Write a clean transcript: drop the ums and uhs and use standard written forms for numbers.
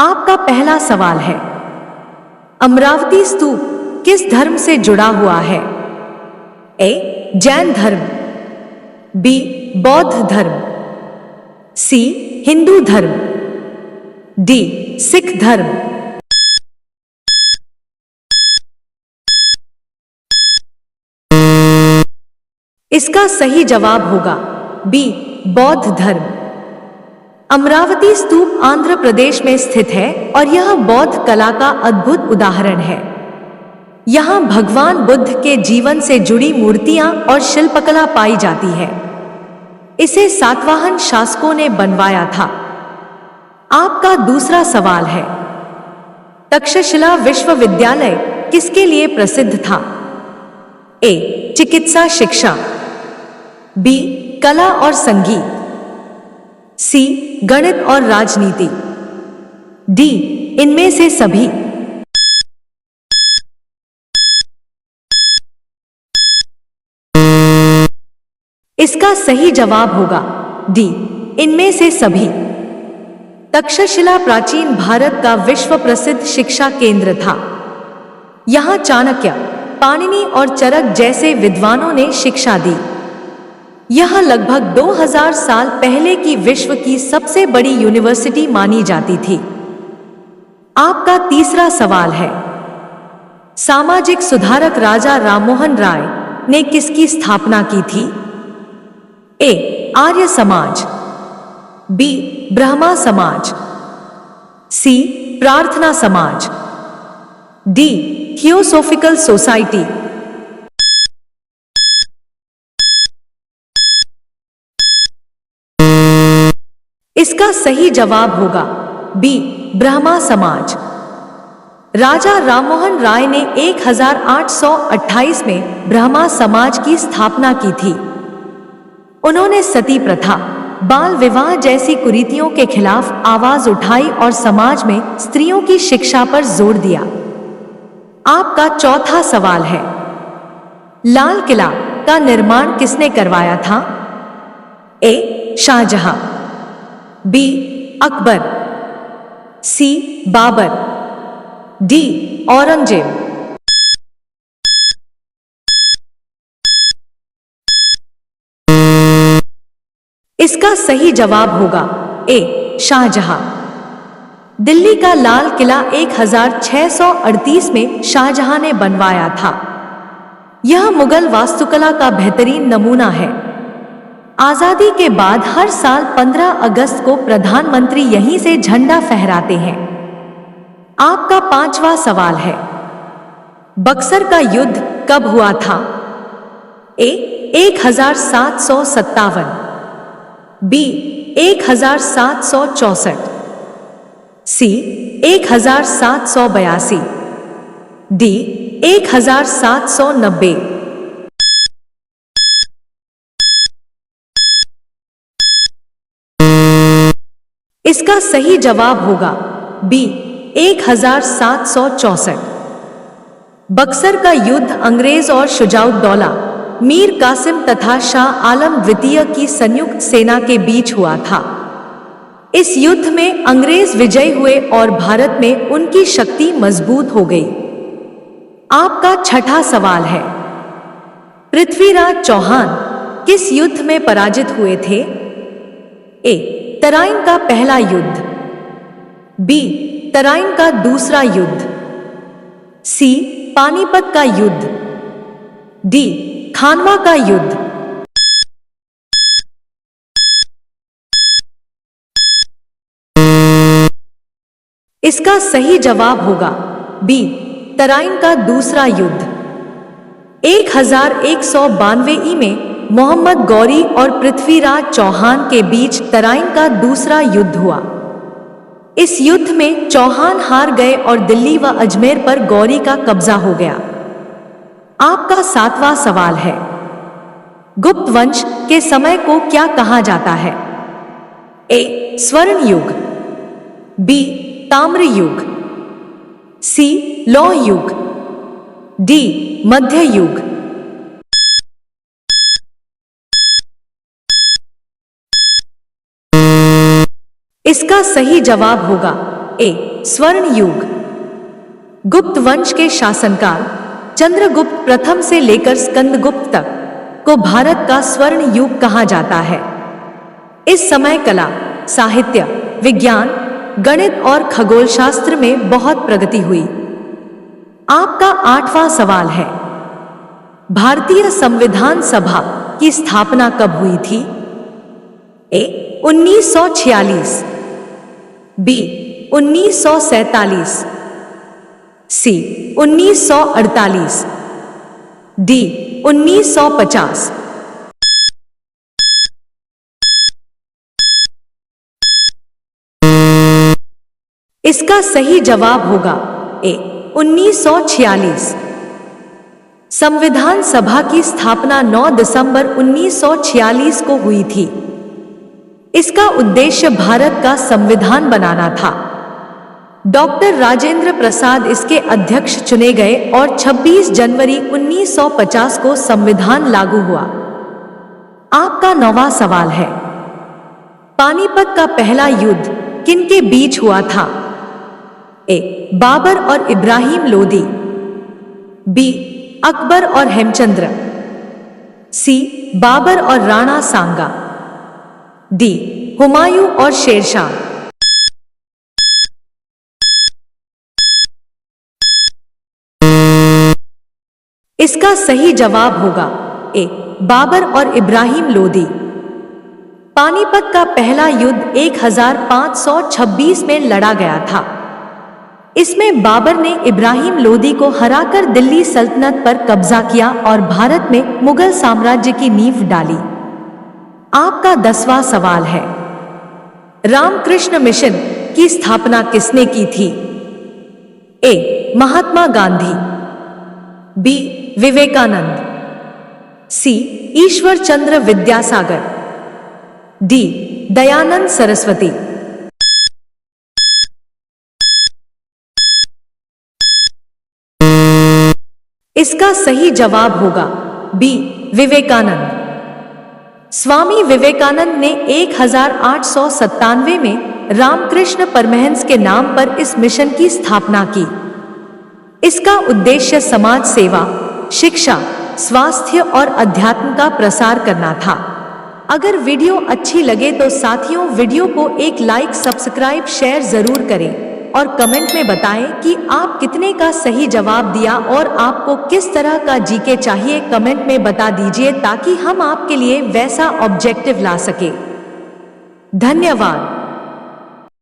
आपका पहला सवाल है, अमरावती स्तूप किस धर्म से जुड़ा हुआ है? ए. जैन धर्म, बी. बौद्ध धर्म, सी. हिंदू धर्म, डी. सिख धर्म। इसका सही जवाब होगा बी. बौद्ध धर्म। अमरावती स्तूप आंध्र प्रदेश में स्थित है और यह बौद्ध कला का अद्भुत उदाहरण है। यहाँ भगवान बुद्ध के जीवन से जुड़ी मूर्तियां और शिल्पकला पाई जाती है। इसे सातवाहन शासकों ने बनवाया था। आपका दूसरा सवाल है, तक्षशिला विश्वविद्यालय किसके लिए प्रसिद्ध था? ए. चिकित्सा शिक्षा, बी. कला और संगीत, सी. गणित और राजनीति, डी. इनमें से सभी। इसका सही जवाब होगा डी. इनमें से सभी। तक्षशिला प्राचीन भारत का विश्व प्रसिद्ध शिक्षा केंद्र था। यहाँ चाणक्य, पाणिनि और चरक जैसे विद्वानों ने शिक्षा दी। यह लगभग 2000 साल पहले की विश्व की सबसे बड़ी यूनिवर्सिटी मानी जाती थी। आपका तीसरा सवाल है, सामाजिक सुधारक राजा राममोहन राय ने किसकी स्थापना की थी? ए. आर्य समाज, बी. ब्रह्मा समाज, सी. प्रार्थना समाज, डी. Theosophical society. इसका सही जवाब होगा बी. ब्रह्मा समाज। राजा राममोहन राय ने 1828 में ब्रह्मा समाज की स्थापना की थी। उन्होंने सती प्रथा, बाल विवाह जैसी कुरीतियों के खिलाफ आवाज उठाई और समाज में स्त्रियों की शिक्षा पर जोर दिया। आपका चौथा सवाल है, लाल किला का निर्माण किसने करवाया था? ए. शाहजहां, बी. अकबर, सी. बाबर, डी. औरंगजेब। इसका सही जवाब होगा ए. शाहजहां। दिल्ली का लाल किला 1638 में शाहजहां ने बनवाया था। यह मुगल वास्तुकला का बेहतरीन नमूना है। आजादी के बाद हर साल 15 अगस्त को प्रधानमंत्री यहीं से झंडा फहराते हैं। आपका पांचवा सवाल है, बक्सर का युद्ध कब हुआ था? ए. 1757, बी. 1764, सी. 1782, डी. 1790। इसका सही जवाब होगा बी. 1764। बक्सर का युद्ध अंग्रेज और शुजाउद्दौला, मीर कासिम तथा शाह आलम द्वितीय की संयुक्त सेना के बीच हुआ था। इस युद्ध में अंग्रेज विजयी हुए और भारत में उनकी शक्ति मजबूत हो गई। आपका छठा सवाल है, पृथ्वीराज चौहान किस युद्ध में पराजित हुए थे? ए. तराइन का पहला युद्ध, बी. तराइन का दूसरा युद्ध, सी. पानीपत का युद्ध, डी. खानवा का युद्ध। इसका सही जवाब होगा बी. तराइन का दूसरा युद्ध। 1192 ई में मोहम्मद गौरी और पृथ्वीराज चौहान के बीच तराइन का दूसरा युद्ध हुआ। इस युद्ध में चौहान हार गए और दिल्ली व अजमेर पर गौरी का कब्जा हो गया। आपका सातवां सवाल है, गुप्त वंश के समय को क्या कहा जाता है? ए. स्वर्ण युग, बी. ताम्र युग, सी. लौह युग, डी. मध्य युग। इसका सही जवाब होगा ए स्वर्ण युग। गुप्त वंश के शासनकाल चंद्रगुप्त प्रथम से लेकर स्कंदगुप्त तक को भारत का स्वर्ण युग कहा जाता है। इस समय कला, साहित्य, विज्ञान, गणित और खगोल शास्त्र में बहुत प्रगति हुई। आपका 8वां सवाल है, भारतीय संविधान सभा की स्थापना कब हुई थी? ए 1946, बी 1947, सी 1948, डी 1950। इसका सही जवाब होगा ए 1946। संविधान सभा की स्थापना 9 दिसंबर 1946 को हुई थी। इसका उद्देश्य भारत का संविधान बनाना था। डॉक्टर राजेंद्र प्रसाद इसके अध्यक्ष चुने गए और 26 जनवरी 1950 को संविधान लागू हुआ। आपका 9वां सवाल है, पानीपत का पहला युद्ध किनके बीच हुआ था? ए बाबर और इब्राहिम लोदी, बी अकबर और हेमचंद्र, सी बाबर और राणा सांगा, डी हुमायूं और शेरशाह। इसका सही जवाब होगा ए बाबर और इब्राहिम लोदी। पानीपत का पहला युद्ध 1526 में लड़ा गया था। इसमें बाबर ने इब्राहिम लोदी को हराकर दिल्ली सल्तनत पर कब्जा किया और भारत में मुगल साम्राज्य की नींव डाली। आपका 10वां सवाल है, रामकृष्ण मिशन की स्थापना किसने की थी? ए महात्मा गांधी, बी विवेकानंद, सी ईश्वर चंद्र विद्यासागर, डी दयानंद सरस्वती। इसका सही जवाब होगा बी विवेकानंद। स्वामी विवेकानंद ने 1897 में रामकृष्ण परमहंस के नाम पर इस मिशन की स्थापना की। इसका उद्देश्य समाज सेवा, शिक्षा, स्वास्थ्य और अध्यात्म का प्रसार करना था। अगर वीडियो अच्छी लगे तो साथियों वीडियो को एक लाइक, सब्सक्राइब, शेयर जरूर करें और कमेंट में बताएं कि आप कितने का सही जवाब दिया और आपको किस तरह का जीके चाहिए, कमेंट में बता दीजिए ताकि हम आपके लिए वैसा ऑब्जेक्टिव ला सके। धन्यवाद।